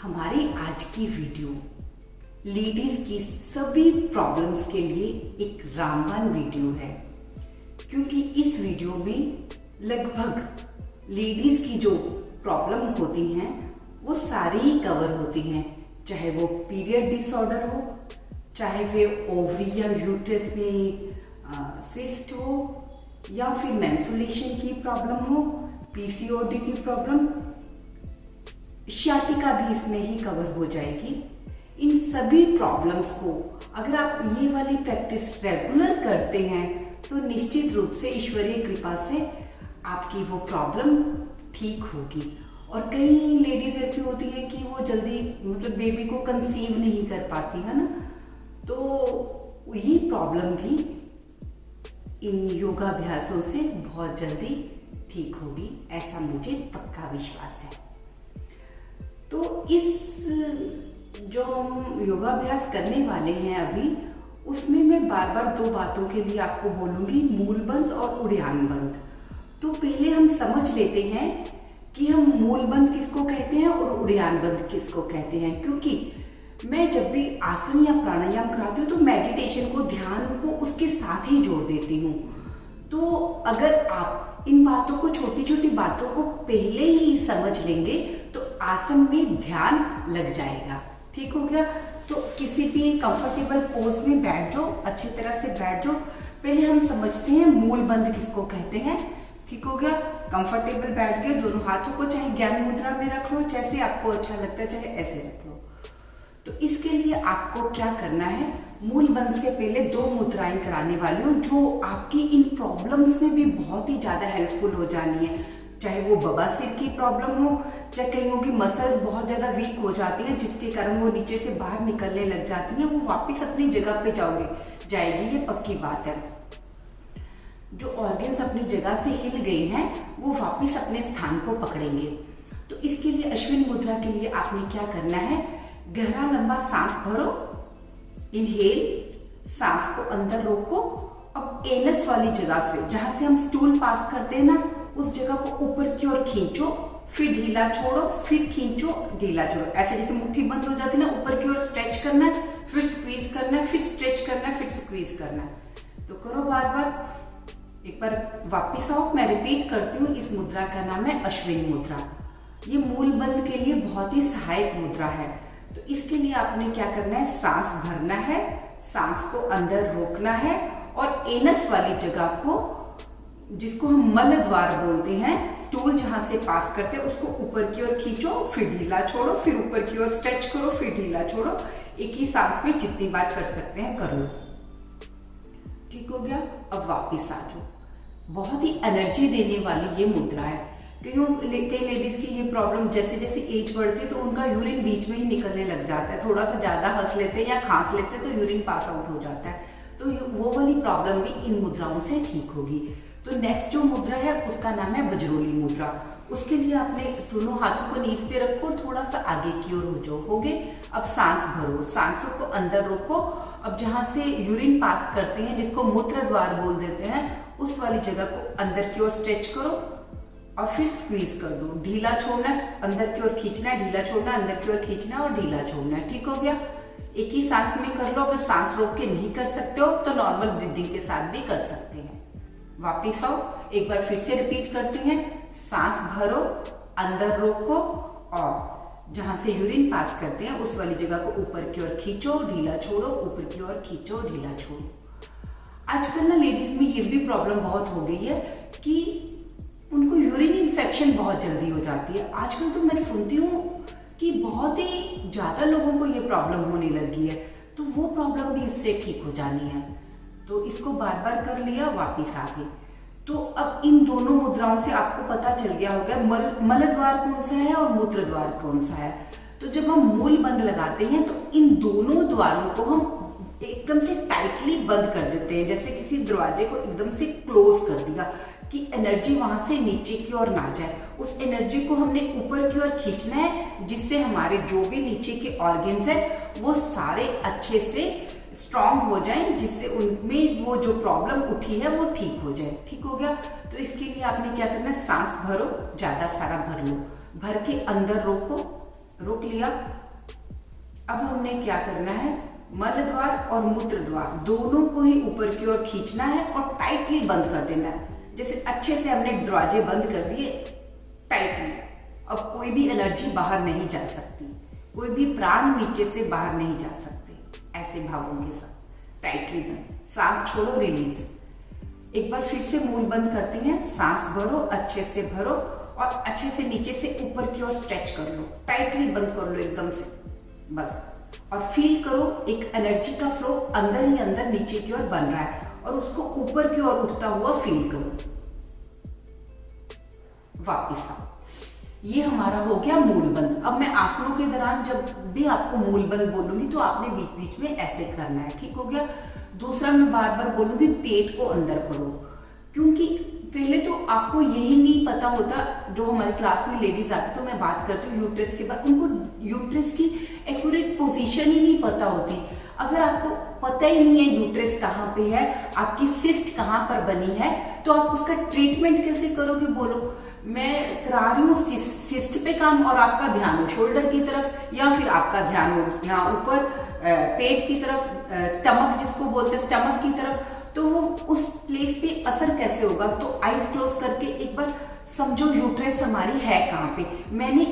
हमारी आज की वीडियो लेडीज की सभी प्रॉब्लम्स के लिए एक रामबाण वीडियो है, क्योंकि इस वीडियो में लगभग लेडीज की जो प्रॉब्लम होती हैं वो सारी ही कवर होती हैं, चाहे वो पीरियड डिसऑर्डर हो, चाहे वे ओवरी या यूट्रस में स्विस्ट हो, या फिर मेंस्ट्रुएशन की प्रॉब्लम हो, पीसीओडी की प्रॉब्लम, सियाटिका भी इसमें ही कवर हो जाएगी। इन सभी प्रॉब्लम्स को अगर आप ये वाली प्रैक्टिस रेगुलर करते हैं तो निश्चित रूप से ईश्वरीय कृपा से आपकी वो प्रॉब्लम ठीक होगी। और कई लेडीज ऐसी होती हैं कि वो जल्दी बेबी को कंसीव नहीं कर पाती है ना, तो ये प्रॉब्लम भी इन योगाभ्यासों से बहुत जल्दी ठीक होगी, ऐसा मुझे पक्का विश्वास है। तो इस जो हम योगाभ्यास करने वाले हैं अभी, उसमें मैं बार बार दो बातों के लिए आपको बोलूंगी, मूल बंध और उड़ान बंध। तो पहले हम समझ लेते हैं कि हम मूल बंध किसको कहते हैं और उड़ान बंध किसको कहते हैं, क्योंकि मैं जब भी आसन या प्राणायाम कराती हूँ तो मेडिटेशन को, ध्यान को उसके साथ ही जोड़ देती हूँ। तो अगर आप इन बातों को, छोटी छोटी बातों को पहले ही समझ लेंगे तो आसन में ध्यान लग जाएगा। ठीक हो गया? तो किसी भी कंफर्टेबल पोज में बैठ जाओ, अच्छी तरह से बैठ जाओ। पहले हम समझते हैं मूल बंध किसको कहते हैं। ठीक हो गया? कंफर्टेबल बैठ गए, दोनों हाथों को चाहे ज्ञान मुद्रा में रख लो, जैसे आपको अच्छा लगता है, चाहे ऐसे रख लो। तो इसके लिए आपको क्या करना है, मूल बंध से पहले दो मुद्राएं कराने वाली हूँ जो आपकी इन प्रॉब्लम्स में भी बहुत ही ज्यादा हेल्पफुल हो जानी है। चाहे वो बवासीर की प्रॉब्लम हो, चाहे कईयों की मसल्स बहुत ज्यादा वीक हो जाती हैं जिसके कारण वो नीचे से बाहर निकलने लग जाती हैं, वो वापस अपनी जगह पे जाएगी, ये पक्की बात है। जो ऑर्गन्स अपनी जगह से हिल गए हैं वो वापस अपने स्थान को पकड़ेंगे। तो इसके लिए अश्विन मुद्रा के लिए आपने क्या करना है, गहरा लंबा सांस भरो, इनहेल, सांस को अंदर रोको। अब एनस वाली जगह से, जहां से हम स्टूल पास करते हैं ना, उस जगह को ऊपर की ओर खींचो, फिर ढीला छोड़ो, फिर खींचो, ढीला छोड़ो। ऐसे जैसे मुट्ठी बंद हो जाती है ना, ऊपर की ओर स्ट्रेच करना है, फिर स्क्वीज करना है, फिर स्ट्रेच करना है, फिर स्क्वीज करना है। तो करो बार बार। एक बार वापिस आओ, मैं रिपीट करती हूँ। इस मुद्रा का नाम है अश्विन मुद्रा। ये मूल बंध के लिए बहुत ही सहायक मुद्रा है। तो इसके लिए आपने क्या करना है, सांस भरना है, सांस को अंदर रोकना है और एनस वाली जगह को, जिसको हम मल द्वार बोलते हैं, स्टूल जहां से पास करते हैं, उसको ऊपर की ओर खींचो, फिर ढीला छोड़ो, फिर ऊपर की ओर स्ट्रेच करो, फिर ढीला छोड़ो। एक ही सांस में जितनी बार कर सकते हैं कर लो। ठीक हो गया? अब वापिस आ जाओ। बहुत ही एनर्जी देने वाली ये मुद्रा है। कई लेडीज की ये प्रॉब्लम, जैसे जैसे एज बढ़ती है तो उनका यूरिन बीच में ही निकलने लग जाता है, थोड़ा सा ज्यादा हंस लेते हैं या खांस लेते हैं तो यूरिन पास आउट हो जाता है। तो वो वाली प्रॉब्लम भी इन मुद्राओं से ठीक होगी। तो नेक्स्ट जो मुद्रा है उसका नाम है बजरोली मुद्रा। उसके लिए आपने दोनों हाथों को नीज पे रखो और थोड़ा सा आगे की ओर हो जाओ। हो गए? अब सांस भरो, सांसों को अंदर रोको। अब जहां से यूरिन पास करते हैं, जिसको मूत्र द्वार बोल देते हैं, उस वाली जगह को अंदर की ओर स्ट्रेच करो और फिर स्क्वीज कर दो। ढीला छोड़ना, अंदर की ओर खींचना है, ढीला छोड़ना, अंदर की ओर खींचना और ढीला छोड़ना है। ठीक हो गया? एक ही सांस में कर लो। अगर सांस रोक के नहीं कर सकते हो तो नॉर्मल ब्रीदिंग के साथ भी कर सकते हैं। वापिस आओ, एक बार फिर से रिपीट करते हैं। सांस भरो, अंदर रोको और जहां से यूरिन पास करते हैं उस वाली जगह को ऊपर की ओर खींचो, ढीला छोड़ो, ऊपर की ओर खींचो, ढीला छोड़ो। आजकल ना लेडीज में ये भी प्रॉब्लम बहुत हो गई है कि उनको यूरिन इन्फेक्शन बहुत जल्दी हो जाती है। आजकल तो मैं सुनती हूँ कि बहुत ही ज्यादा लोगों को ये प्रॉब्लम होने लगी है। तो वो प्रॉब्लम भी इससे ठीक हो जानी है। तो इसको बार बार कर लिया, वापिस आ गए। तो अब इन दोनों मुद्राओं से आपको पता चल गया होगा मल द्वार कौन सा है और मूत्र द्वार कौन सा है। तो जब हम मूल बंध लगाते हैं तो इन दोनों द्वारों को हम एकदम से टाइटली बंद कर देते हैं, जैसे किसी दरवाजे को एकदम से क्लोज कर दिया कि एनर्जी वहां से नीचे की ओर ना जाए। उस एनर्जी को हमने ऊपर की ओर खींचना है, जिससे हमारे जो भी नीचे के ऑर्गन्स हैं वो सारे अच्छे से स्ट्रांग हो जाएं, जिससे उनमें वो जो प्रॉब्लम उठी है वो ठीक हो जाए। ठीक हो गया? तो इसके लिए आपने क्या करना है, सांस भरो, ज्यादा सारा भर लो, भर के अंदर रोको, रोक लिया। अब हमने क्या करना है, मल द्वार और मूत्र द्वार दोनों को ही ऊपर की ओर खींचना है और टाइटली बंद कर देना है। जैसे अच्छे से हमने दरवाजे बंद कर दिए टाइटली। अब कोई भी एनर्जी बाहर नहीं जा सकती, कोई भी प्राण नीचे से बाहर नहीं जा सकते। ऐसे भावों के साथ टाइटली बंद, सांस छोड़ो, रिलीज। एक बार फिर से मूल बंद करते हैं, सांस भरो, अच्छे से भरो और अच्छे से नीचे से ऊपर की ओर स्ट्रेच कर लो, टाइटली बंद कर लो एकदम से, बस। और फील करो एक एनर्जी का फ्लो अंदर ही अंदर नीचे की ओर बन रहा है और उसको ऊपर की ओर उठता हुआ फील करो। वापिस आओ। ये हमारा हो गया मूल बंद। अब मैं आसनों के दौरान जब भी आपको मूल बंद बोलूंगी तो आपने बीच बीच में ऐसे करना है, ठीक हो गया। दूसरा मैं बार बार बोलूंगी पेट को अंदर करो, क्योंकि पहले तो आपको यही नहीं पता होता। जो हमारी क्लास में लेडीज आती तो मैं बात करती हूँ यूट्रस के बाद, उनको यूट्रस की एक्यूरेट पोजीशन ही नहीं पता होती। अगर आपको पता ही नहीं है यूट्रस कहाँ पे है, आपकी सिस्ट कहाँ पर बनी है, तो आप उसका ट्रीटमेंट कैसे करोगे? बोलो, मैं करा रही हूँ सिस्ट पे काम और आपका ध्यान हो शोल्डर की तरफ, या फिर आपका ध्यान हो यहाँ ऊपर पेट की तरफ, स्टमक जिसको बोलते हैं स्टमक की तरफ, तो वो उस प्लेस पे असर कैसे होगा? तो आईज क्लोज करके एक बार समझो यूट्रस हमारी है कहाँ पे। मैंने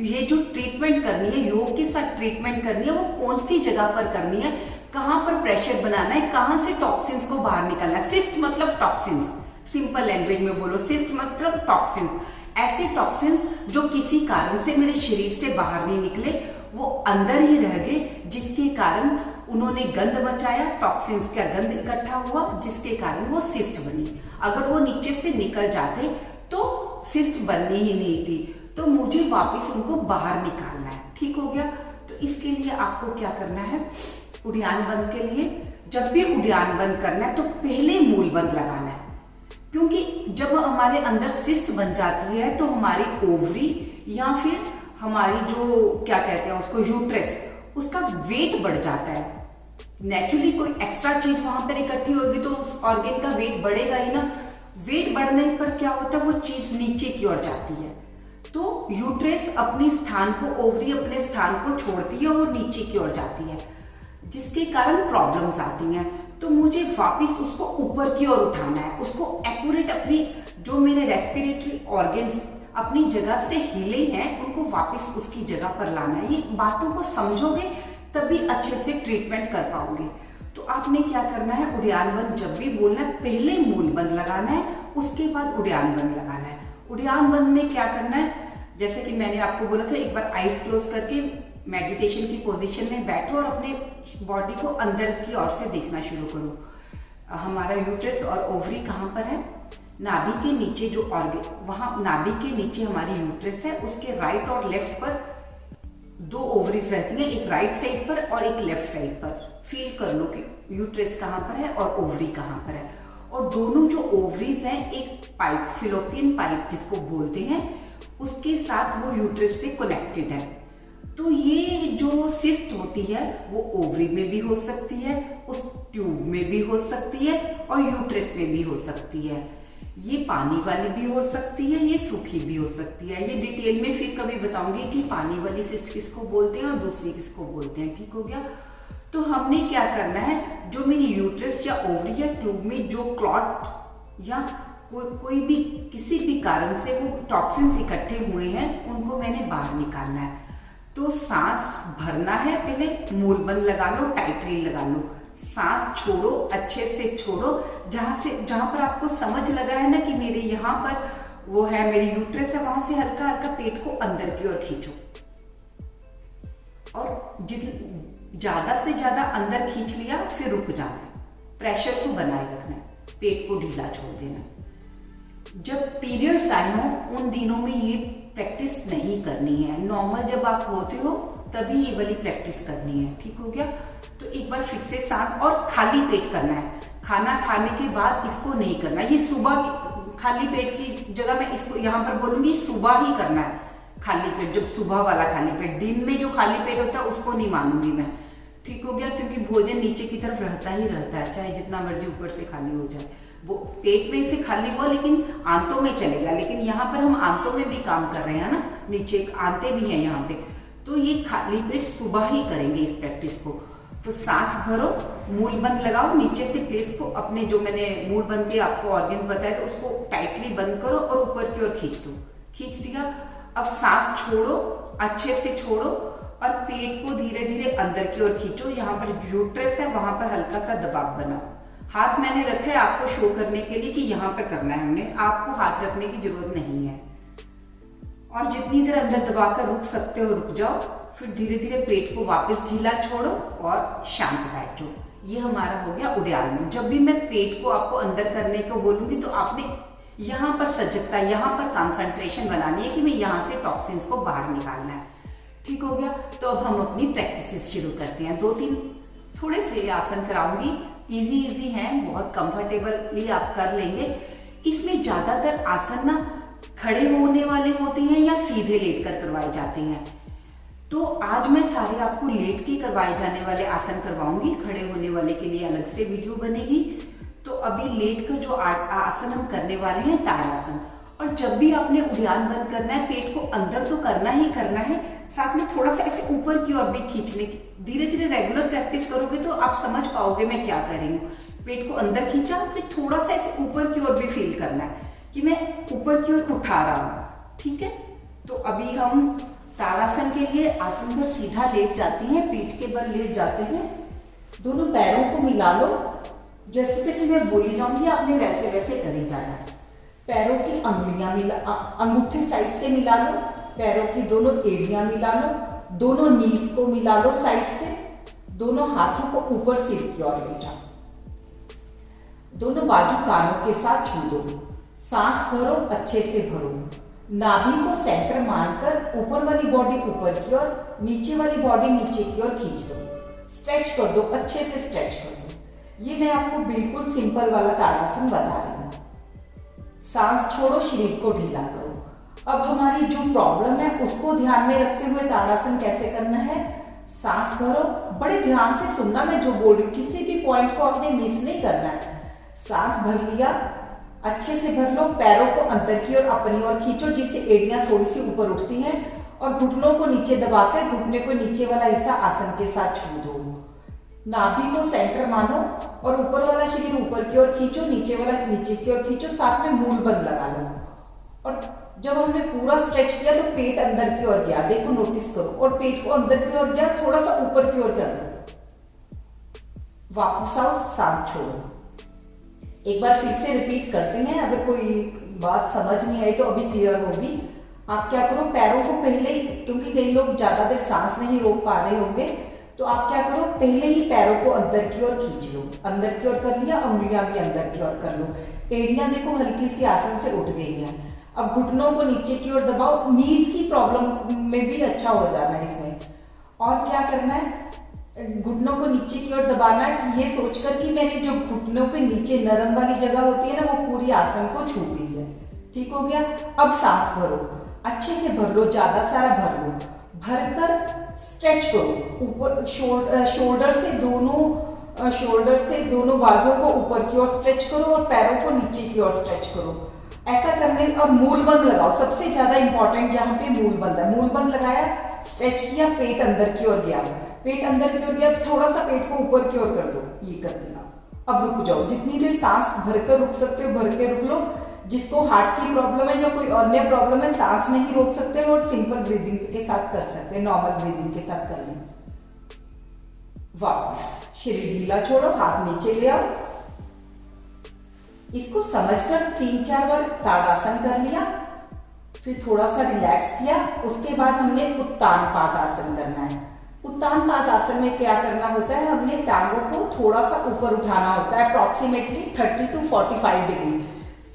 ये जो ट्रीटमेंट करनी है, योग के साथ ट्रीटमेंट करनी है, वो कौन सी जगह पर करनी है, कहाँ पर प्रेशर बनाना है, कहाँ से टॉक्सिन्स को बाहर निकालना है। सिस्ट मतलब टॉक्सिन्स, सिंपल लैंग्वेज में बोलो, सिस्ट मतलब टॉक्सिन्स। ऐसे टॉक्सिन्स जो किसी कारण से मेरे शरीर से बाहर नहीं निकले, वो अंदर ही रह गए, जिसके कारण उन्होंने गंध मचाया, टॉक्सिन्स का गंध इकट्ठा हुआ, जिसके कारण वो सिस्ट बनी। अगर वो नीचे से निकल जाते तो सिस्ट बननी ही नहीं थी। तो मुझे वापस उनको बाहर निकालना है, ठीक हो गया। तो इसके लिए आपको क्या करना है, उड़ियान बंद के लिए जब भी उड़ियान बंद करना है तो पहले मूल बंद लगाना है, क्योंकि जब हमारे अंदर सिस्ट बन जाती है तो हमारी ओवरी या फिर हमारी जो क्या कहते हैं उसको यूट्रस, उसका वेट बढ़ जाता है। नेचुरली कोई एक्स्ट्रा चीज वहां पर इकट्ठी होगी तो उस ऑर्गन का वेट बढ़ेगा ही ना। वेट बढ़ने पर क्या होता है, वो चीज नीचे की ओर जाती है। तो यूट्रस अपने स्थान को, ओवरी अपने स्थान को छोड़ती है और नीचे की ओर जाती है, जिसके कारण प्रॉब्लम्स आती हैं। तो मुझे वापस उसको ऊपर की ओर उठाना है, उसको एक्यूरेट अपनी जो मेरे रेस्पिरेटरी ऑर्गन्स अपनी जगह से हिले हैं उनको वापस उसकी जगह पर लाना है। ये बातों को समझोगे तभी अच्छे से ट्रीटमेंट कर पाओगे। तो आपने क्या करना है, उड़ियान बंद जब भी बोलना है पहले मूल बंद लगाना है, उसके बाद उड़ियान बंद लगाना है। उड़ियान बंद में क्या करना है, जैसे कि मैंने आपको बोला था, एक बार आईज क्लोज करके मेडिटेशन की पोजीशन में बैठो और अपने बॉडी को अंदर की ओर से देखना शुरू करो। हमारा यूट्रस और ओवरी कहाँ पर है, नाभि के नीचे जो ऑर्गन, वहां नाभि के नीचे हमारी यूट्रस है, उसके राइट और लेफ्ट पर दो ओवरीज रहती हैं, एक राइट साइड पर और एक लेफ्ट साइड पर। फील कर लो कि यूट्रस कहाँ पर है और ओवरी कहाँ पर है। और दोनों जो ओवरीज हैं, एक पाइप, फिलोपियन पाइप जिसको बोलते हैं, उसके साथ वो यूट्रस से कनेक्टेड है। तो ये जो सिस्ट होती है वो ओवरी में भी हो सकती है, उस ट्यूब में भी हो सकती है और यूट्रस में भी हो सकती है। ये पानी वाली भी हो सकती है, ये सूखी भी हो सकती है। ये डिटेल में फिर कभी बताऊंगी कि पानी वाली सिस्ट किसको बोलते हैं और दूसरी किसको बोलते हैं, ठीक हो गया। तो हमने क्या करना है, जो मेरी यूट्रस या ओवरी या ट्यूब में जो क्लॉट या कोई भी किसी भी कारण से वो टॉक्सिन्स इकट्ठे हुए हैं, उनको मैंने बाहर निकालना है। तो सांस भरना है, पहले मूल बंद लगा लो, टाइटली लगा लो, सांस छोड़ो, अच्छे से छोड़ो। जहां पर आपको समझ लगा है ना कि मेरे यहाँ पर वो है, मेरी यूट्रस है, वहां से हल्का हल्का पेट को अंदर की ओर खींचो और ज्यादा से ज्यादा अंदर खींच लिया फिर रुक जाना, प्रेशर को बनाए रखना, पेट को ढीला छोड़ देना। जब पीरियड्स आए हों उन दिनों में ये प्रैक्टिस नहीं करनी है। नॉर्मल जब आप होते हो तभी ये वाली प्रैक्टिस करनी है, ठीक हो गया। तो एक बार फिर से सांस, और खाली पेट करना है, खाना खाने के बाद इसको नहीं करना। ये सुबह खाली पेट की जगह मैं इसको यहाँ पर बोलूंगी सुबह ही करना है खाली पेट, जब सुबह वाला खाली पेट। दिन में जो खाली पेट होता है उसको नहीं मानूंगी मैं, ठीक हो गया, क्योंकि भोजन नीचे की तरफ रहता ही रहता है, चाहे जितना मर्जी ऊपर से खाली हो जाए। वो पेट में से खाली हुआ लेकिन आंतों में चलेगा, लेकिन यहाँ पर हम आंतों में भी काम कर रहे हैं ना, नीचे आंतें भी हैं यहाँ पे। तो ये खाली पेट सुबह ही करेंगे इस प्रैक्टिस को। तो सांस भरो, मूल बंद लगाओ, नीचे से प्लेस को अपने जो मैंने मूल बंद के आपको ऑर्गन्स बताए थे उसको टाइटली बंद करो और ऊपर की ओर खींच दो। खींच दिया। अब सांस छोड़ो, अच्छे से छोड़ो और पेट को धीरे धीरे अंदर की ओर खींचो। यहाँ पर यूट्रस है, वहां पर हल्का सा दबाव बनाओ। हाथ मैंने रखा है आपको शो करने के लिए कि यहाँ पर करना है हमने, आपको हाथ रखने की जरूरत नहीं है। और जितनी देर अंदर दबाकर रुक सकते हो रुक जाओ, फिर धीरे धीरे पेट को वापस ढीला छोड़ो और शांत बैठो। ये हमारा हो गया उद्यान। जब भी मैं पेट को आपको अंदर करने को बोलूंगी तो आपने यहाँ पर सजगता, यहाँ पर कंसंट्रेशन बनानी है कि मैं यहाँ से टॉक्सिन्स को बाहर निकालना है। ठीक हो गया। तो अब हम अपनी प्रैक्टिसेस शुरू करते हैं। 2-3 थोड़े से आसन कराऊंगी, इजी हैं, बहुत कंफर्टेबली आप कर लेंगे। इसमें ज्यादातर आसन ना खड़े होने वाले होते हैं या सीधे लेटकर करवाए जाते हैं। तो आज मैं सारे आपको लेट के करवाए जाने वाले आसन करवाऊंगी, खड़े होने वाले के लिए अलग से वीडियो बनेगी। तो अभी लेट कर जो आसन हम करने वाले हैं ताड़ासन। और जब भी आपने उद्यान बंद करना है, पेट को अंदर तो करना ही करना है, साथ में थोड़ा सा ऐसे ऊपर की ओर भी खींचने की। धीरे धीरे रेगुलर प्रैक्टिस करोगे तो आप समझ पाओगे मैं क्या कर रही हूँ। पेट को अंदर खींचा, फिर थोड़ा सा ऐसे ऊपर की ओर भी फील करना है कि मैं ऊपर की ओर उठा रहा हूँ। ठीक है। तो अभी हम ताड़ासन के लिए आसन पर सीधा लेट जाती हैं, पीठ के बल लेट जाते हैं। दोनों पैरों को मिला लो, जैसे जैसे मैं बोली जाऊंगी आपने वैसे वैसे करे जाना है। पैरों की अंगुलियां मिला, अंगूठे साइड से मिला लो, पैरों की दोनों एड़ियां मिला लो, दोनों नीज को मिला लो साइड से, दोनों हाथों को ऊपर सिर की ओर ले जाओ, दोनों बाजू कानों के साथ छू दो। सांस भरो, अच्छे से भरो। नाभि को सेंटर मानकर ऊपर वाली बॉडी ऊपर की ओर, नीचे वाली बॉडी नीचे की ओर खींच दो। स्ट्रेच कर दो, अच्छे से स्ट्रेच कर दो। ये मैं आपको बिल्कुल सिंपल वाला ताड़ासन बता रही हूँ। सांस छोड़ो, शरीर को ढीला करो। अब हमारी जो प्रॉब्लम है उसको ध्यान में रखते हुए ताड़ासन कैसे करना है। सांस भरो, बड़े ध्यान से सुनना मैं जो बोल रही हूँ, किसी भी पॉइंट को आपने मिस नहीं करना है। सांस भर लिया, अच्छे से भर लो। पैरों को अंदर की ओर अपनी ओर खींचो, जिससे एड़ियां थोड़ी सी ऊपर उठती हैं, और घुटनों को नीचे दबाकर घुटने को नीचे वाला हिस्सा आसन के साथ छू दो। नाभि को सेंटर मानो और ऊपर वाला शरीर ऊपर की ओर खींचो, नीचे वाला नीचे की ओर खींचो, साथ में मूल बंद लगा लो। और जब हमने पूरा स्ट्रेच किया तो पेट अंदर की ओर गया, देखो नोटिस करो, और पेट को अंदर की ओर गया, थोड़ा सा ऊपर की ओर कर दो। वापस आओ, सांस छोड़ो। एक बार फिर से रिपीट करते हैं, अगर कोई बात समझ नहीं आई तो अभी क्लियर होगी। आप क्या करो, पैरों को पहले ही, क्योंकि कई लोग ज्यादा देर सांस नहीं रोक पा रहे होंगे, तो आप क्या करो, पहले ही पैरों को अंदर की ओर खींच लो। अंदर की ओर कर लिया, उंगलियां भी अंदर की ओर कर लो। एड़ियां देखो हल्की सी आसन से उठ गई हैं। अब घुटनों को नीचे की ओर दबाओ। नींद की प्रॉब्लम में भी अच्छा हो जाना है इसमें। और क्या करना है, घुटनों को नीचे की ओर दबाना है, ये सोचकर कि मैंने जो घुटनों के नीचे नरम वाली जगह होती है ना, वो पूरी आसन को छू गई है। ठीक हो गया। अब सांस भरो, अच्छे से भर लो, ज्यादा सारा भर लो। भरकर स्ट्रेच करो ऊपर, शोल्डर से दोनों बाजुओं को ऊपर की ओर स्ट्रेच करो और पैरों को नीचे की ओर स्ट्रेच करो। ऐसा करने और मूल बंद लगाओ। सबसे ज्यादा इंपॉर्टेंट जहां पे मूल बंद है, मूल बंद लगाया, स्ट्रेच किया, पेट अंदर की ओर गया, पेट अंदर की ओर गया, थोड़ा सा पेट को ऊपर की ओर कर दो, ये कर दिया। अब रुक जाओ, जितनी देर सांस भरकर रुक सकते हो भर के रुक लो। जिसको हार्ट की प्रॉब्लम है या कोई अन्य प्रॉब्लम है, सांस नहीं रोक सकते हो और सिंपल ब्रीदिंग के साथ कर सकते हैं, नॉर्मल ब्रीदिंग के साथ कर लें। वापस शरीर ढीला छोड़ो, हाथ नीचे ले आओ। इसको समझकर 3-4 बार ताड़ासन कर लिया, फिर थोड़ा सा रिलैक्स किया। उसके बाद हमने उत्तान पादासन करना है। उत्तान पादासन में क्या करना होता है, हमने टांगों को थोड़ा सा ऊपर उठाना होता है, अप्रोक्सीमेटली 30 to 45 डिग्री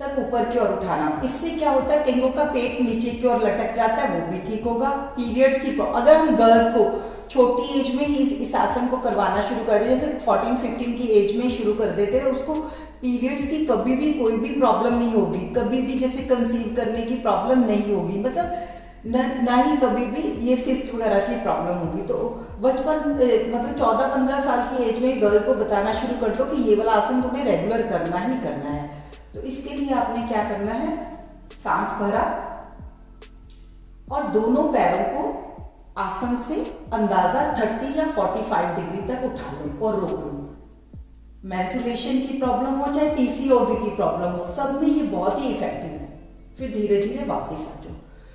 तक ऊपर की ओर उठाना। इससे क्या होता है, कईयों का पेट नीचे की ओर लटक जाता है, वो भी ठीक होगा। पीरियड्स की, अगर हम गर्ल्स को छोटी एज में ही इस आसन को करवाना शुरू कर देते, जैसे 14-15 की एज में शुरू कर देते हैं, उसको पीरियड्स की कभी भी कोई भी प्रॉब्लम नहीं होगी, कभी भी जैसे कंसीव करने की प्रॉब्लम नहीं होगी, मतलब ना ही कभी भी ये सिस्ट वगैरह की प्रॉब्लम होगी। तो बचपन मतलब 14-15 साल की एज में गर्ल को बताना शुरू कर दो कि ये वाला आसन तुम्हें रेगुलर करना ही करना है। तो इसके लिए आपने क्या करना है, सांस भरा और दोनों पैरों को आसन से अंदाजा 30 या 45 डिग्री तक उठा लो और रोक लो। मेंस्ट्रुएशन की प्रॉब्लम हो चाहे पीसीओडी की प्रॉब्लम हो, सब में ये बहुत ही इफेक्टिव है। फिर धीरे धीरे वापस आ जाओ।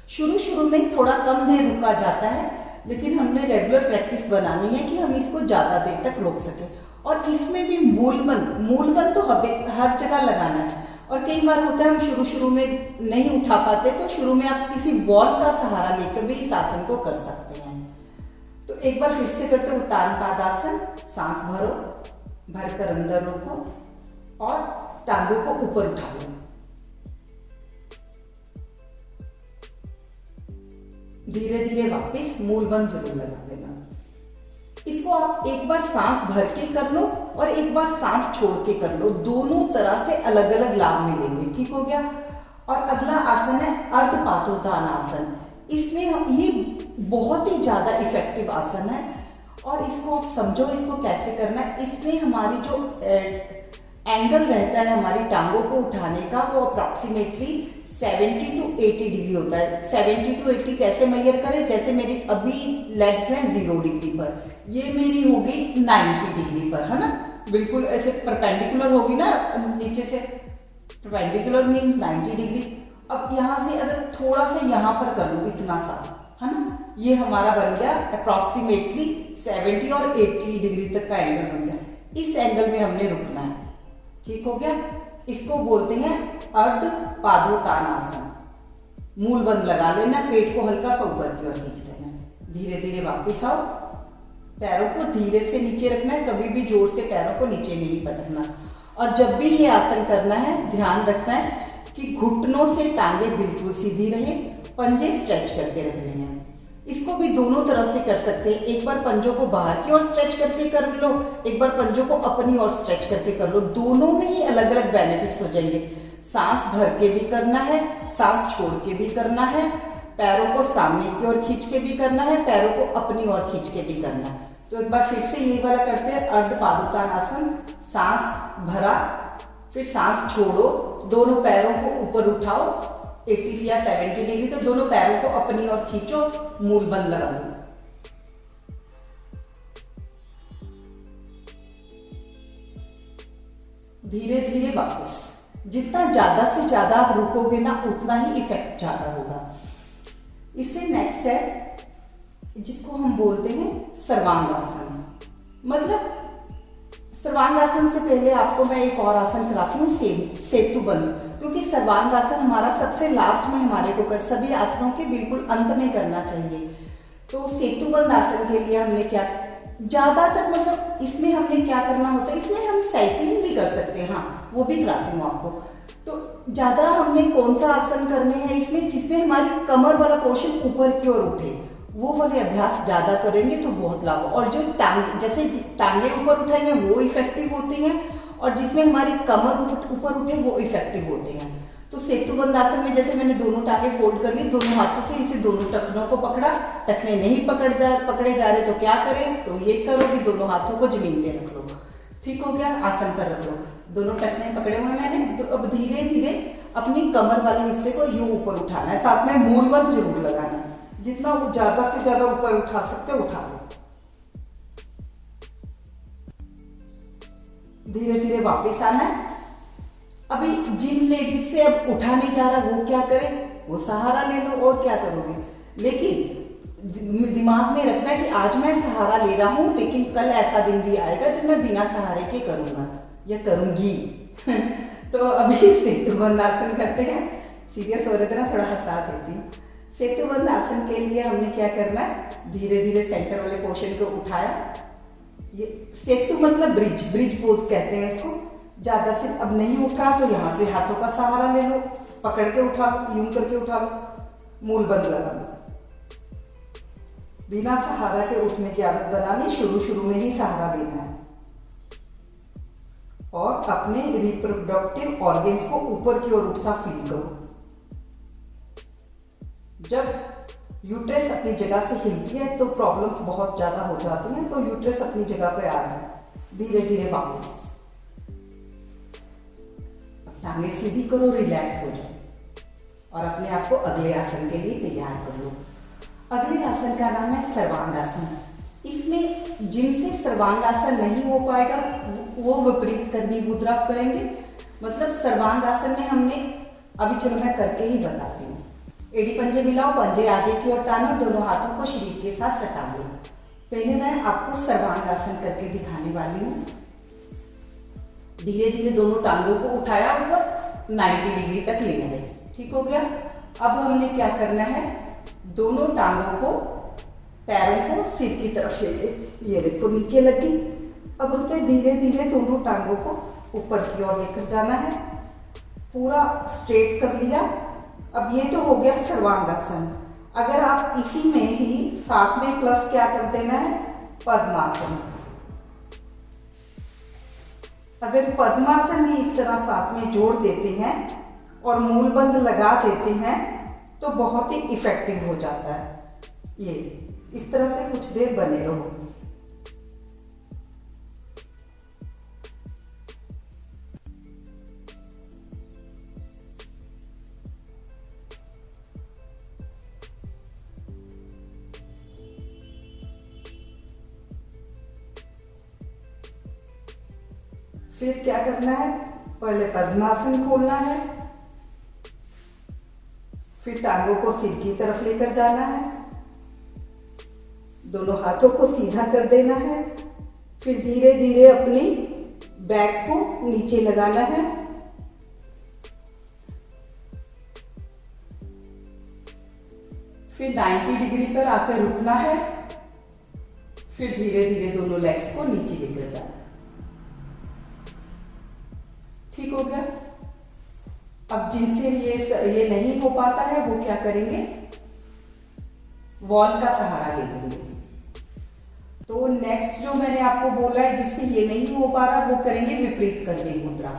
शुरू में थोड़ा कम देर रुका जाता है, लेकिन हमने रेगुलर प्रैक्टिस बनानी है कि हम इसको ज्यादा देर तक रोक सके। और इसमें भी मूलबंद तो हर जगह लगाना है। और कई बार होता है हम शुरू में नहीं उठा पाते, तो शुरू में आप किसी वॉल का सहारा लेकर भी इस आसन को कर सकते हैं। तो एक बार फिर से करते उत्तान पादासन। सांस भरो, भरकर अंदर रोको और टांगों को ऊपर उठा लो। धीरे धीरे वापस मूलबंद जरूर लगा लेना। इसको आप एक बार सांस भर के कर लो और एक बार सांस छोड़ के कर लो, दोनों तरह से अलग अलग लाभ मिलेंगे। ठीक हो गया। और अगला आसन है अर्धपादोत्थान आसन। इसमें ये बहुत ही ज्यादा इफेक्टिव आसन है और इसको आप समझो इसको कैसे करना है। इसमें हमारी जो एंगल रहता है हमारी टांगों को उठाने का, वो अप्रोक्सीमेटली 70 to 80 डिग्री होता है। 70 to 80 कैसे मेजर करें? जैसे मेरी अभी लेग्स हैं 0 डिग्री पर, ये मेरी होगी 90 डिग्री पर, है ना। बिल्कुल ऐसे परपेंडिकुलर होगी ना, नीचे से परपेंडिकुलर मींस 90 डिग्री। अब यहाँ से अगर थोड़ा सा यहाँ पर कर लूँ, इतना सा, है ना, ये हमारा बन गया अप्रोक्सीमेटली 70 और 80 डिग्री तक का एंगल बन गया। इस एंगल में हमने रुकना है। ठीक हो गया। इसको बोलते हैं अर्धपादोत्थान आसन। मूल बंद लगा लेना, पेट को हल्का सा ऊपर की ओर खींच देना। धीरे धीरे वापस आओ। पैरों को धीरे से नीचे रखना है, कभी भी जोर से पैरों को नीचे नहीं पटकना। और जब भी ये आसन करना है ध्यान रखना है कि घुटनों से टांगे बिल्कुल सीधी रहे, पंजे स्ट्रेच करके रखने हैं। इसको भी दोनों तरह से कर सकते हैं। एक बार पंजों को बाहर की ओर स्ट्रेच करके कर लो, एक बार पंजों को अपनी ओर स्ट्रेच करके कर लो। दोनों में ही अलग अलग बेनिफिट्स हो जाएंगे। सांस भर के भी करना है, सांस छोड़ के भी करना है, पैरों को सामने की ओर खींच के भी करना है, पैरों को अपनी ओर खींच के भी करना है। तो एक बार फिर से ये वाला करते हैं अर्धपादोत्थान आसन। सांस भरा, फिर सांस छोड़ो, दोनों पैरों को ऊपर उठाओ 80 या 70 डिग्री, तो दोनों पैरों को अपनी ओर खींचो, मूल बंद लगा लो। धीरे धीरे वापस। जितना ज्यादा से ज्यादा आप रुकोगे ना, उतना ही इफेक्ट ज्यादा होगा। इससे नेक्स्ट है जिसको हम बोलते हैं सर्वांगासन। मतलब सर्वांगासन से पहले आपको मैं एक और आसन कराती हूँ, सेतु बंद, क्योंकि सर्वांगासन हमारा सबसे लास्ट में हमारे को सभी आसनों के बिल्कुल अंत में करना चाहिए। तो सेतु बंद आसन के लिए हमने क्या, ज्यादातर मतलब इसमें हमने क्या करना होता है, इसमें हम साइकिलिंग भी कर सकते हैं। हाँ, वो भी कराती हूँ आपको। तो ज्यादा हमने कौन सा आसन करने हैं इसमें, जिसमें हमारी कमर वाला पोर्शन ऊपर की ओर उठे, वो वाले अभ्यास ज्यादा करेंगे तो बहुत लाभ। और जो जैसे टांगे ऊपर उठाएंगे वो इफेक्टिव होते हैं, और जिसमें हमारी कमर ऊपर उठे वो इफेक्टिव होते हैं। तो सेतु बंद आसन में जैसे मैंने दोनों टांगे फोल्ड कर ली, दोनों हाथों से इसे दोनों टखनों को पकड़ा, टखने नहीं पकड़े जा रहे तो क्या करें, तो ये करो कि दोनों हाथों को जमीन पे रख लो। ठीक हो गया। आसन पर रख लो, दोनों टखने पकड़े हुए मैंने। तो अब धीरे धीरे अपनी कमर वाले हिस्से को यूं ऊपर उठाना है, साथ में मूल बंद जरूर लगाना है। जितना ज्यादा से ज्यादा ऊपर उठा सकते हो उठा लो। धीरे धीरे वापस आना है। अभी जिन लेडीज से अब उठा नहीं जा रहा वो क्या करें, वो सहारा ले लो, और क्या करोगे। लेकिन दिमाग में रखना है कि आज मैं सहारा ले रहा हूं, लेकिन कल ऐसा दिन भी आएगा जब मैं बिना सहारे के करूंगा या करूंगी। तो अभी सेतु बंद आसन करते हैं। सीरियस हो रहे थे ना, थोड़ा हंसा देती हूँ। सेतु बंद आसन के लिए हमने क्या करना है, धीरे धीरे सेंटर वाले पोर्शन को उठाया। ये सेतु मतलब ब्रिज पोज कहते हैं इसको। ज्यादा से अब नहीं उठ रहा तो यहाँ से हाथों का सहारा ले लो, पकड़ के उठा लो, यूं करके उठा लो, मूल बंद लगा लो। बिना सहारा के उठने की आदत बनानी, शुरू में ही सहारा लेना है। और अपने रिप्रोडक्टिव ऑर्गन्स को ऊपर की ओर उठता फील करो। जब यूट्रस अपनी जगह से हिलती है तो प्रॉब्लम्स बहुत ज्यादा हो जाती हैं, तो यूट्रस अपनी जगह पे आ रहा है। धीरे धीरे वापस टांगे सीधी करो, रिलैक्स हो जाए और अपने आप को अगले आसन के लिए तैयार कर लो। अगले आसन का नाम है सर्वांगासन। इसमें जिनसे सर्वांगासन नहीं हो पाएगा वो विपरीत करनी मुद्रा करेंगे। मतलब सर्वांगासन में हमने अभी चलो मैं करके ही बताती हूँ। एड़ी पंजे मिलाओ, पंजे आगे की ओर तानो, दोनों हाथों को शरीर के साथ सटा लो। पहले मैं आपको सर्वांगासन करके दिखाने वाली हूँ। धीरे धीरे दोनों टांगों को उठाया ऊपर, 90 डिग्री तक ले गए। ठीक हो गया। अब हमने क्या करना है, दोनों टांगों को, पैरों को सिर की तरफ ले गए। ये देखो नीचे लगी। अब हमें धीरे धीरे दोनों टांगों को ऊपर की ओर लेकर जाना है। पूरा स्ट्रेट कर लिया। अब ये तो हो गया सर्वांगासन। अगर आप इसी में ही साथ में प्लस क्या कर देना है, पद्मासन। अगर पद्मासन भी इस तरह साथ में जोड़ देते हैं और मूलबंध लगा देते हैं तो बहुत ही इफेक्टिव हो जाता है। ये इस तरह से कुछ देर बने रहो। फिर क्या करना है, पहले पद्मासन खोलना है, फिर टांगों को सिर की तरफ लेकर जाना है, दोनों हाथों को सीधा कर देना है, फिर धीरे धीरे अपनी बैक को नीचे लगाना है, फिर 90 डिग्री पर आकर रुकना है, फिर धीरे धीरे दोनों लेग्स को नीचे लेकर जाना है। ठीक हो गया। अब जिनसे ये नहीं हो पाता है वो क्या करेंगे, वॉल का सहारा ले लेंगे। तो नेक्स्ट जो मैंने आपको बोला है जिससे ये नहीं हो पा रहा, वो करेंगे विपरीत करनी मुद्रा।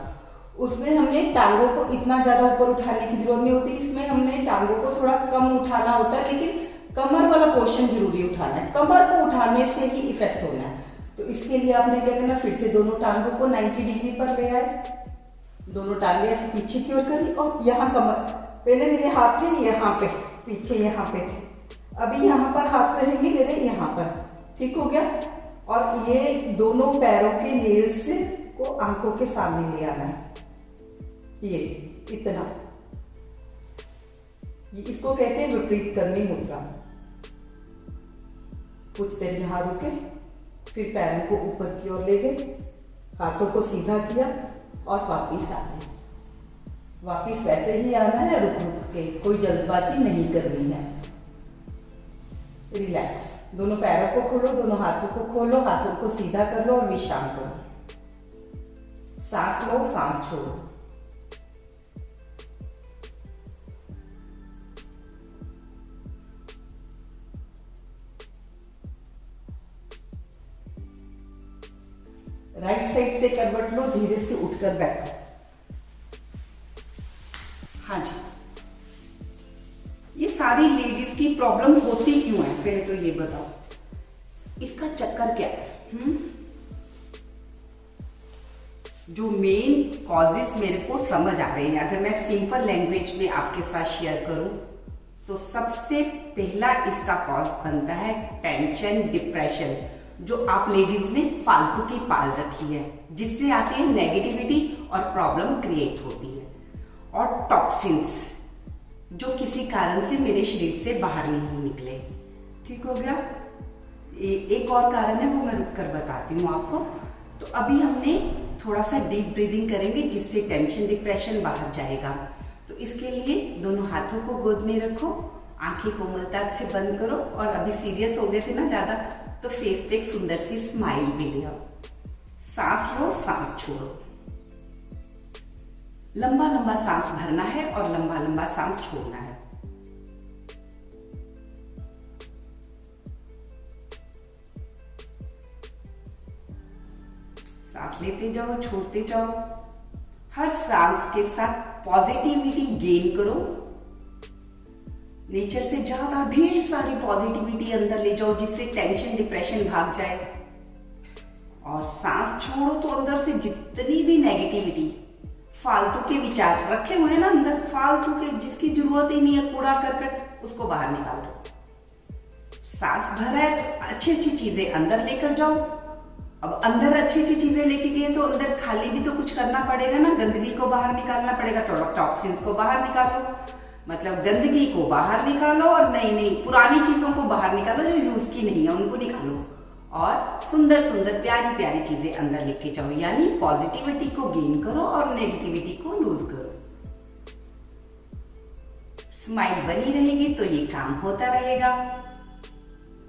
उसमें हमने टांगों को इतना ज्यादा ऊपर उठाने की जरूरत नहीं होती। इसमें हमने टांगों को थोड़ा कम उठाना होता है, लेकिन कमर वाला पोर्शन जरूरी उठाना है। कमर को उठाने से ही इफेक्ट होना है। तो इसके लिए आपने क्या करना, फिर से दोनों टांगों को 90 डिग्री पर ले आए, दोनों टांगे ऐसे पीछे की ओर करी और यहाँ कमर, पहले मेरे हाथ थे यहाँ पे, पीछे यहाँ पे थे, अभी यहाँ पर हाथ रहेंगे मेरे यहाँ पर। ठीक हो गया। और ये दोनों पैरों के नेल्स को आंखों के सामने ले आना है। ये इतना, ये इसको कहते हैं विपरीत करनी मुद्रा। कुछ देर यहाँ रुके, फिर पैरों को ऊपर की ओर ले गए, हाथों को सीधा किया और वापिस आ गए। वापिस वैसे ही आना है, रुक रुक के, कोई जल्दबाजी नहीं करनी है। रिलैक्स। दोनों पैरों को खोलो, दोनों हाथों को खोलो, हाथों को सीधा कर लो और विश्राम करो। सांस लो, सांस छोड़ो। राइट साइड से करवट लो, धीरे से उठकर बैठो। हाँ जी, ये सारी लेडीज की प्रॉब्लम होती क्यों है, पहले तो ये बताओ, इसका चक्कर क्या है? जो मेन कॉजेस मेरे को समझ आ रहे हैं, अगर मैं सिंपल लैंग्वेज में आपके साथ शेयर करूं तो सबसे पहला इसका कॉज बनता है टेंशन, डिप्रेशन, जो आप लेडीज ने फालतू की पाल रखी है, जिससे आती है नेगेटिविटी और प्रॉब्लम क्रिएट होती है। और टॉक्सिन्स जो किसी कारण से मेरे शरीर से बाहर नहीं निकले। ठीक हो गया। एक और कारण है, वो मैं रुक कर बताती हूँ आपको। तो अभी हमने थोड़ा सा डीप ब्रीदिंग करेंगे जिससे टेंशन, डिप्रेशन बाहर जाएगा। तो इसके लिए दोनों हाथों को गोद में रखो, आंखें कोमलता से बंद करो, और अभी सीरियस हो गए थे ना ज्यादा, तो फेस पे एक सुंदर सी स्माइल भी ले आओ। सांस लो, सांस छोड़ो। लंबा लंबा सांस भरना है और लंबा लंबा सांस छोड़ना है। सांस लेते जाओ, छोड़ते जाओ। हर सांस के साथ पॉजिटिविटी गेन करो। नेचर से ज्यादा ढेर सारी पॉजिटिविटी अंदर ले जाओ, जिससे टेंशन, डिप्रेशन भाग जाए। और सांस छोड़ो तो अंदर से जितनी भी नेगेटिविटी, फालतू के विचार रखे हुए हैं ना अंदर, फालतू के जिसकी जरूरत ही नहीं है, कूड़ा करकट, उसको बाहर निकाल दो। सांस भरा है तो अच्छी अच्छी चीजें अंदर लेकर जाओ। अब अंदर अच्छी अच्छी चीजें लेके गए तो अंदर खाली भी तो कुछ करना पड़ेगा ना, गंदगी को बाहर निकालना पड़ेगा, थोड़ा टॉक्सिन्स को बाहर निकालो, मतलब गंदगी को बाहर निकालो और नई नई पुरानी चीजों को बाहर निकालो जो यूज की नहीं है उनको निकालो, और सुंदर सुंदर प्यारी प्यारी चीजें अंदर लेके जाओ। यानी पॉजिटिविटी को गेन करो और नेगेटिविटी को लूज करो। स्माइल बनी रहेगी तो ये काम होता रहेगा।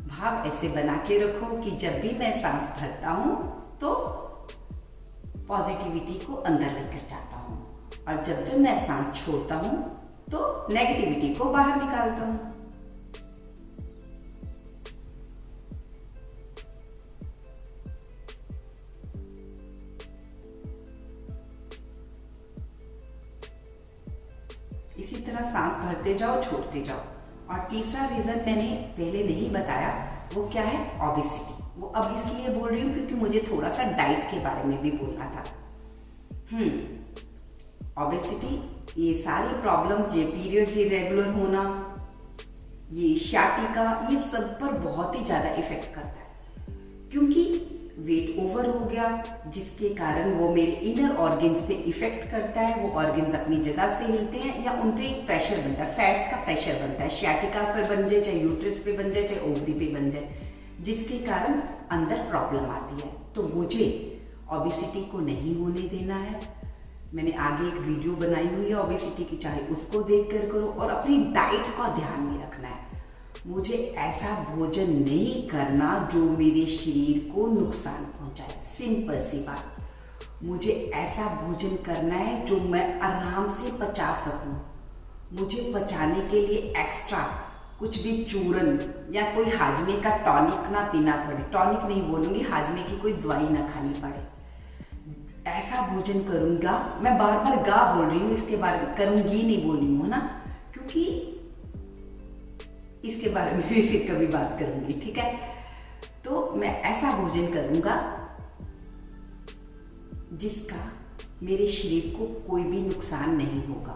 भाव ऐसे बना के रखो कि जब भी मैं सांस भरता हूं तो पॉजिटिविटी को अंदर लेकर जाता हूं, और जब जब मैं सांस छोड़ता हूं तो नेगेटिविटी को बाहर निकालता हूं। इसी तरह सांस भरते जाओ, छोड़ते जाओ। और तीसरा रीजन मैंने पहले नहीं बताया, वो क्या है? ओबेसिटी। वो अब इसलिए बोल रही हूँ क्योंकि मुझे थोड़ा सा डाइट के बारे में भी बोलना था। ओबेसिटी, ये सारी प्रॉब्लम्स, ये पीरियड्स इरेगुलर होना, ये शाटिका, ये सब पर बहुत ही ज्यादा इफेक्ट करता है, क्योंकि वेट ओवर हो गया जिसके कारण वो मेरे इनर ऑर्गन्स पे इफेक्ट करता है। वो ऑर्गन्स अपनी जगह से हिलते हैं या उन पे एक प्रेशर बनता है, फैट्स का प्रेशर बनता है, शाटिका पर बन जाए, चाहे यूट्रस पे बन जाए, चाहे ओवरी पे बन जाए, जिसके कारण अंदर प्रॉब्लम आती है। तो मुझे ओबेसिटी को नहीं होने देना है। मैंने आगे एक वीडियो बनाई हुई है ओबेसिटी की, चाहे उसको देख कर करो, और अपनी डाइट का ध्यान में रखना है। मुझे ऐसा भोजन नहीं करना जो मेरे शरीर को नुकसान पहुंचाए, सिंपल सी बात। मुझे ऐसा भोजन करना है जो मैं आराम से पचा सकूं। मुझे पचाने के लिए एक्स्ट्रा कुछ भी चूरन या कोई हाजमे का टॉनिक ना पीना पड़े। टॉनिक नहीं बोलूंगी, हाजमे की कोई दवाई ना खानी पड़े। ऐसा भोजन करूंगा, मैं बार बार गा बोल रही हूँ, इसके बारे में करूंगी नहीं बोल रही हूँ ना, क्योंकि इसके बारे में भी फिर कभी बात करूंगी, ठीक है। तो मैं ऐसा भोजन करूंगा जिसका मेरे शरीर को कोई भी नुकसान नहीं होगा।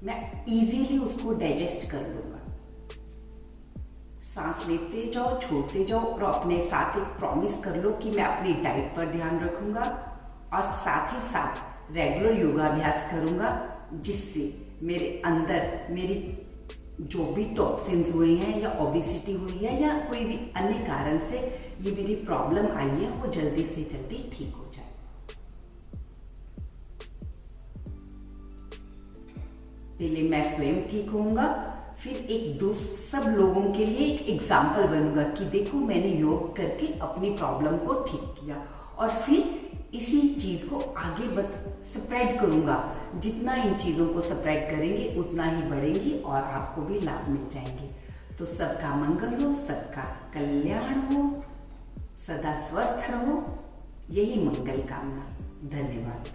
मैं इजीली उसको डाइजेस्ट कर लूंगा। सांस लेते जाओ, छोड़ते जाओ, और अपने साथ एक प्रॉमिस कर लो कि मैं अपनी डाइट पर ध्यान रखूंगा, और साथ ही साथ रेगुलर योगाभ्यास करूंगा, जिससे मेरे अंदर मेरी जो भी टॉक्सिन्स हुए हैं या ओबेसिटी हुई है या कोई भी अन्य कारण से ये मेरी प्रॉब्लम आई है, वो जल्दी से जल्दी ठीक हो जाए। पहले मैं स्वयं ठीक होऊंगा, फिर सब लोगों के लिए एक एग्जाम्पल बनूंगा कि देखो मैंने योग करके अपनी प्रॉब्लम को ठीक किया, और फिर इसी चीज को आगे स्प्रेड करूंगा। जितना इन चीजों को स्प्रेड करेंगे उतना ही बढ़ेंगी और आपको भी लाभ मिल जाएंगे। तो सबका मंगल हो, सबका कल्याण हो, सदा स्वस्थ रहो, यही मंगल कामना। धन्यवाद।